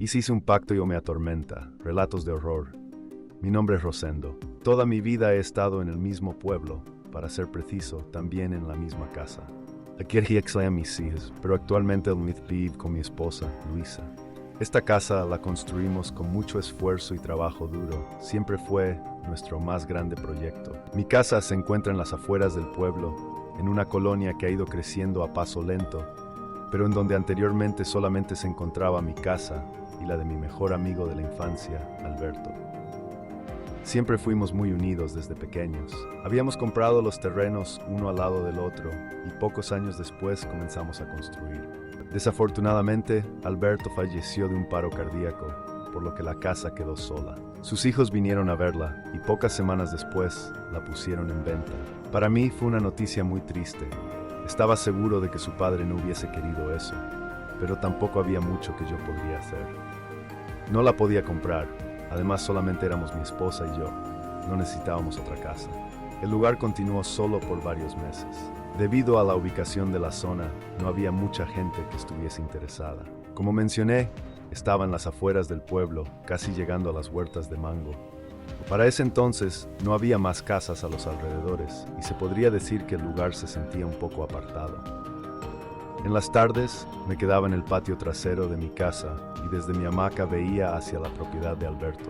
Hice un pacto y o me atormenta. Relatos de horror. Mi nombre es Rosendo. Toda mi vida he estado en el mismo pueblo, para ser preciso, también en la misma casa. Aquí extrañé a mis hijos, pero actualmente vivo con mi esposa, Luisa. Esta casa la construimos con mucho esfuerzo y trabajo duro. Siempre fue nuestro más grande proyecto. Mi casa se encuentra en las afueras del pueblo, en una colonia que ha ido creciendo a paso lento, pero en donde anteriormente solamente se encontraba mi casa y la de mi mejor amigo de la infancia, Alberto. Siempre fuimos muy unidos desde pequeños. Habíamos comprado los terrenos uno al lado del otro y pocos años después comenzamos a construir. Desafortunadamente, Alberto falleció de un paro cardíaco, por lo que la casa quedó sola. Sus hijos vinieron a verla y pocas semanas después la pusieron en venta. Para mí fue una noticia muy triste. Estaba seguro de que su padre no hubiese querido eso, pero tampoco había mucho que yo podría hacer. No la podía comprar. Además, solamente éramos mi esposa y yo. No necesitábamos otra casa. El lugar continuó solo por varios meses. Debido a la ubicación de la zona, no había mucha gente que estuviese interesada. Como mencioné, estaba en las afueras del pueblo, casi llegando a las huertas de mango. Para ese entonces, no había más casas a los alrededores y se podría decir que el lugar se sentía un poco apartado. En las tardes, me quedaba en el patio trasero de mi casa y desde mi hamaca veía hacia la propiedad de Alberto.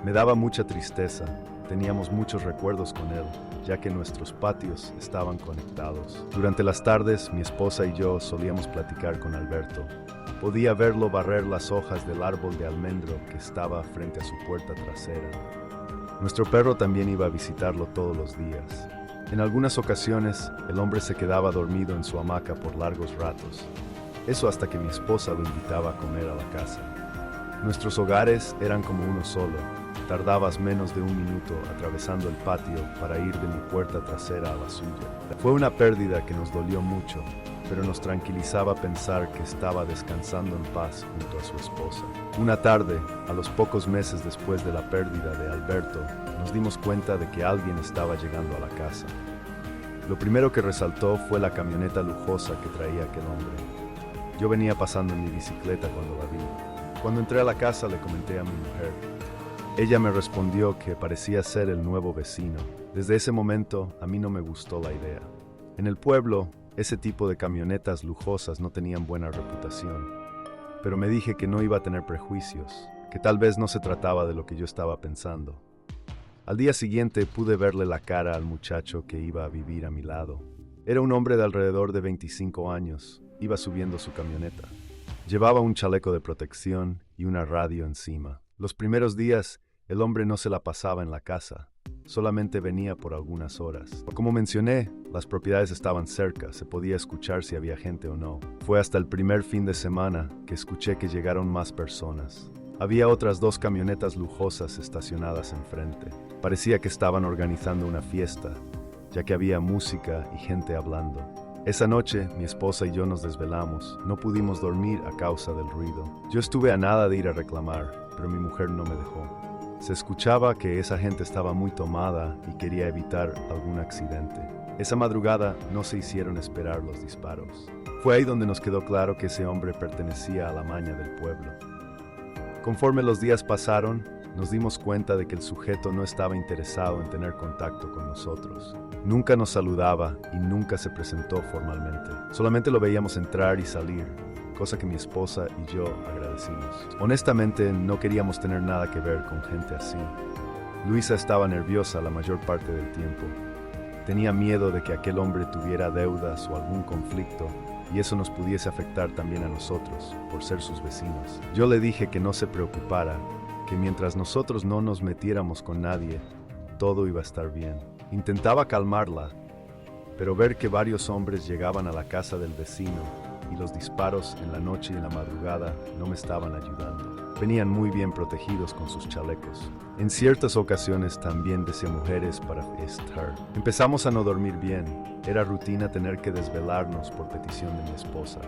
Me daba mucha tristeza, teníamos muchos recuerdos con él, ya que nuestros patios estaban conectados. Durante las tardes, mi esposa y yo solíamos platicar con Alberto. Podía verlo barrer las hojas del árbol de almendro que estaba frente a su puerta trasera. Nuestro perro también iba a visitarlo todos los días. En algunas ocasiones, el hombre se quedaba dormido en su hamaca por largos ratos. Eso hasta que mi esposa lo invitaba a comer a la casa. Nuestros hogares eran como uno solo. Tardabas menos de un minuto atravesando el patio para ir de mi puerta trasera a la suya. Fue una pérdida que nos dolió mucho, pero nos tranquilizaba pensar que estaba descansando en paz junto a su esposa. Una tarde, a los pocos meses después de la pérdida de Alberto, nos dimos cuenta de que alguien estaba llegando a la casa. Lo primero que resaltó fue la camioneta lujosa que traía aquel hombre. Yo venía pasando en mi bicicleta cuando la vi. Cuando entré a la casa le comenté a mi mujer. Ella me respondió que parecía ser el nuevo vecino. Desde ese momento, a mí no me gustó la idea. En el pueblo, ese tipo de camionetas lujosas no tenían buena reputación. Pero me dije que no iba a tener prejuicios, que tal vez no se trataba de lo que yo estaba pensando. Al día siguiente pude verle la cara al muchacho que iba a vivir a mi lado. Era un hombre de alrededor de 25 años. Iba subiendo su camioneta. Llevaba un chaleco de protección y una radio encima. Los primeros días, el hombre no se la pasaba en la casa. Solamente venía por algunas horas. Como mencioné, las propiedades estaban cerca, se podía escuchar si había gente o no. Fue hasta el primer fin de semana que escuché que llegaron más personas. Había otras 2 camionetas lujosas estacionadas enfrente. Parecía que estaban organizando una fiesta, ya que había música y gente hablando. Esa noche, mi esposa y yo nos desvelamos. No pudimos dormir a causa del ruido. Yo estuve a nada de ir a reclamar, pero mi mujer no me dejó. Se escuchaba que esa gente estaba muy tomada y quería evitar algún accidente. Esa madrugada no se hicieron esperar los disparos. Fue ahí donde nos quedó claro que ese hombre pertenecía a la maña del pueblo. Conforme los días pasaron, nos dimos cuenta de que el sujeto no estaba interesado en tener contacto con nosotros. Nunca nos saludaba y nunca se presentó formalmente. Solamente lo veíamos entrar y salir, cosa que mi esposa y yo agradecimos. Honestamente, no queríamos tener nada que ver con gente así. Luisa estaba nerviosa la mayor parte del tiempo. Tenía miedo de que aquel hombre tuviera deudas o algún conflicto, y eso nos pudiese afectar también a nosotros, por ser sus vecinos. Yo le dije que no se preocupara, que mientras nosotros no nos metiéramos con nadie, todo iba a estar bien. Intentaba calmarla, pero ver que varios hombres llegaban a la casa del vecino y los disparos en la noche y en la madrugada no me estaban ayudando. Venían muy bien protegidos con sus chalecos. En ciertas ocasiones también decía mujeres para estar. Empezamos a no dormir bien. Era rutina tener que desvelarnos por petición de mi esposa.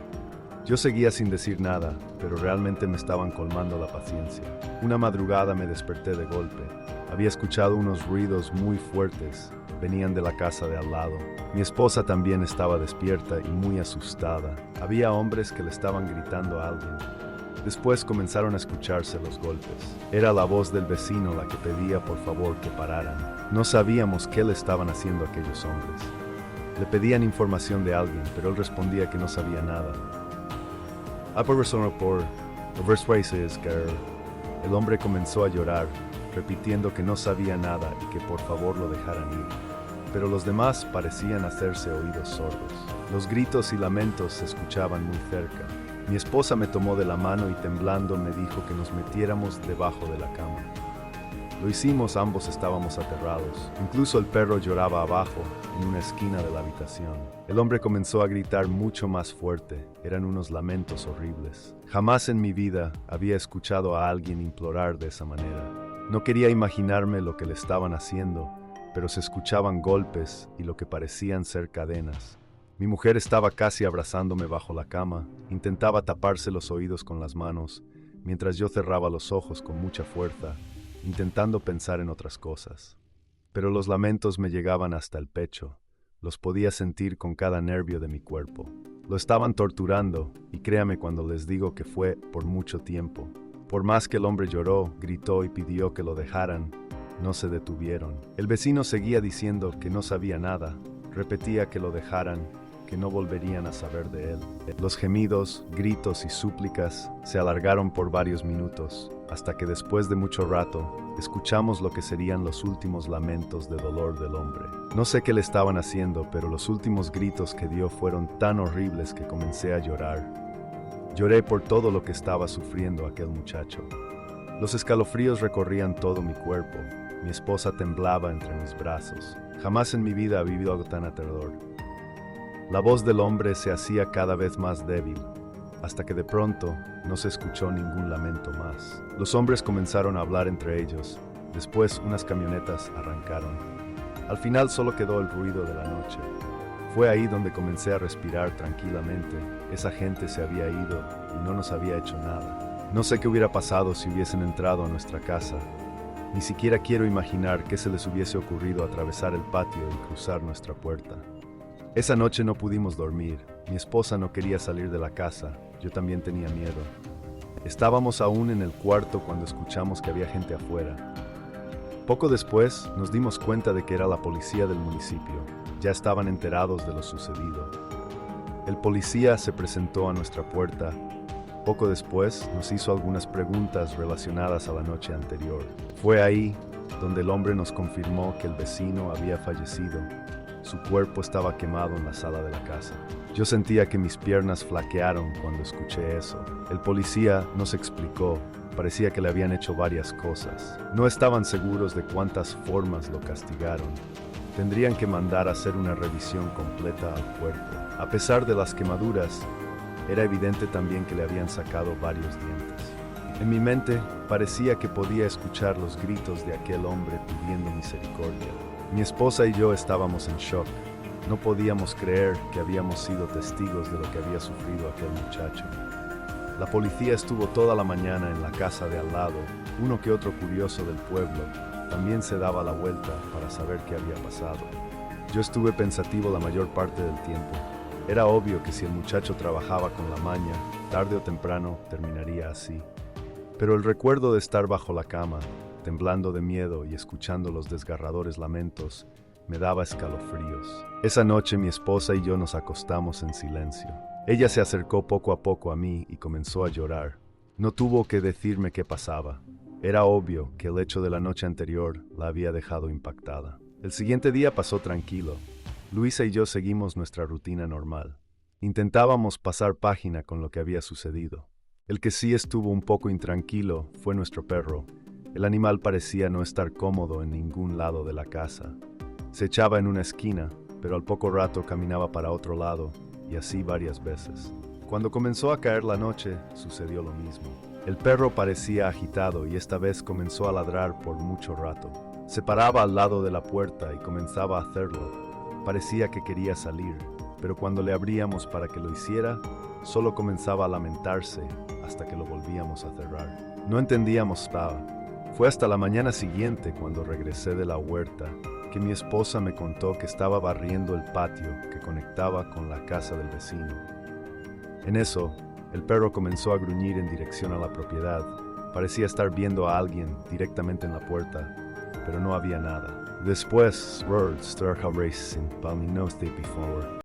Yo seguía sin decir nada, pero realmente me estaban colmando la paciencia. Una madrugada me desperté de golpe. Había escuchado unos ruidos muy fuertes. Venían de la casa de al lado. Mi esposa también estaba despierta y muy asustada. Había hombres que le estaban gritando a alguien. Después comenzaron a escucharse los golpes. Era la voz del vecino la que pedía por favor que pararan. No sabíamos qué le estaban haciendo aquellos hombres. Le pedían información de alguien, pero él respondía que no sabía nada. El hombre comenzó a llorar, repitiendo que no sabía nada y que por favor lo dejaran ir. Pero los demás parecían hacerse oídos sordos. Los gritos y lamentos se escuchaban muy cerca. Mi esposa me tomó de la mano y temblando me dijo que nos metiéramos debajo de la cama. Lo hicimos, ambos estábamos aterrados. Incluso el perro lloraba abajo, en una esquina de la habitación. El hombre comenzó a gritar mucho más fuerte. Eran unos lamentos horribles. Jamás en mi vida había escuchado a alguien implorar de esa manera. No quería imaginarme lo que le estaban haciendo, pero se escuchaban golpes y lo que parecían ser cadenas. Mi mujer estaba casi abrazándome bajo la cama, intentaba taparse los oídos con las manos, mientras yo cerraba los ojos con mucha fuerza, intentando pensar en otras cosas. Pero los lamentos me llegaban hasta el pecho, los podía sentir con cada nervio de mi cuerpo. Lo estaban torturando, y créame cuando les digo que fue por mucho tiempo. Por más que el hombre lloró, gritó y pidió que lo dejaran, no se detuvieron. El vecino seguía diciendo que no sabía nada, repetía que lo dejaran, que no volverían a saber de él. Los gemidos, gritos y súplicas se alargaron por varios minutos, hasta que después de mucho rato, escuchamos lo que serían los últimos lamentos de dolor del hombre. No sé qué le estaban haciendo, pero los últimos gritos que dio fueron tan horribles que comencé a llorar. Lloré por todo lo que estaba sufriendo aquel muchacho. Los escalofríos recorrían todo mi cuerpo. Mi esposa temblaba entre mis brazos. Jamás en mi vida he vivido algo tan aterrador. La voz del hombre se hacía cada vez más débil, hasta que de pronto no se escuchó ningún lamento más. Los hombres comenzaron a hablar entre ellos. Después unas camionetas arrancaron. Al final solo quedó el ruido de la noche. Fue ahí donde comencé a respirar tranquilamente. Esa gente se había ido y no nos había hecho nada. No sé qué hubiera pasado si hubiesen entrado a nuestra casa. Ni siquiera quiero imaginar qué se les hubiese ocurrido atravesar el patio y cruzar nuestra puerta. Esa noche no pudimos dormir. Mi esposa no quería salir de la casa. Yo también tenía miedo. Estábamos aún en el cuarto cuando escuchamos que había gente afuera. Poco después nos dimos cuenta de que era la policía del municipio. Ya estaban enterados de lo sucedido. El policía se presentó a nuestra puerta. Poco después nos hizo algunas preguntas relacionadas a la noche anterior. Fue ahí donde el hombre nos confirmó que el vecino había fallecido. Su cuerpo estaba quemado en la sala de la casa. Yo sentía que mis piernas flaquearon cuando escuché eso. El policía nos explicó. Parecía que le habían hecho varias cosas. No estaban seguros de cuántas formas lo castigaron. Tendrían que mandar a hacer una revisión completa al cuerpo. A pesar de las quemaduras, era evidente también que le habían sacado varios dientes. En mi mente parecía que podía escuchar los gritos de aquel hombre pidiendo misericordia. Mi esposa y yo estábamos en shock. No podíamos creer que habíamos sido testigos de lo que había sufrido aquel muchacho. La policía estuvo toda la mañana en la casa de al lado. Uno que otro curioso del pueblo también se daba la vuelta para saber qué había pasado. Yo estuve pensativo la mayor parte del tiempo. Era obvio que si el muchacho trabajaba con la maña, tarde o temprano terminaría así. Pero el recuerdo de estar bajo la cama, temblando de miedo y escuchando los desgarradores lamentos, me daba escalofríos. Esa noche mi esposa y yo nos acostamos en silencio. Ella se acercó poco a poco a mí y comenzó a llorar. No tuvo que decirme qué pasaba. Era obvio que el hecho de la noche anterior la había dejado impactada. El siguiente día pasó tranquilo. Luisa y yo seguimos nuestra rutina normal. Intentábamos pasar página con lo que había sucedido. El que sí estuvo un poco intranquilo fue nuestro perro. El animal parecía no estar cómodo en ningún lado de la casa. Se echaba en una esquina, pero al poco rato caminaba para otro lado, y así varias veces. Cuando comenzó a caer la noche, sucedió lo mismo. El perro parecía agitado y esta vez comenzó a ladrar por mucho rato. Se paraba al lado de la puerta y comenzaba a hacerlo. Parecía que quería salir, pero cuando le abríamos para que lo hiciera, solo comenzaba a lamentarse hasta que lo volvíamos a cerrar. No entendíamos nada. Fue hasta la mañana siguiente, cuando regresé de la huerta, que mi esposa me contó que estaba barriendo el patio que conectaba con la casa del vecino. En eso, El perro comenzó a gruñir en dirección a la propiedad. Parecía estar viendo a alguien directamente en la puerta, pero no había nada. Después, Rod Racing, Palminos de Before.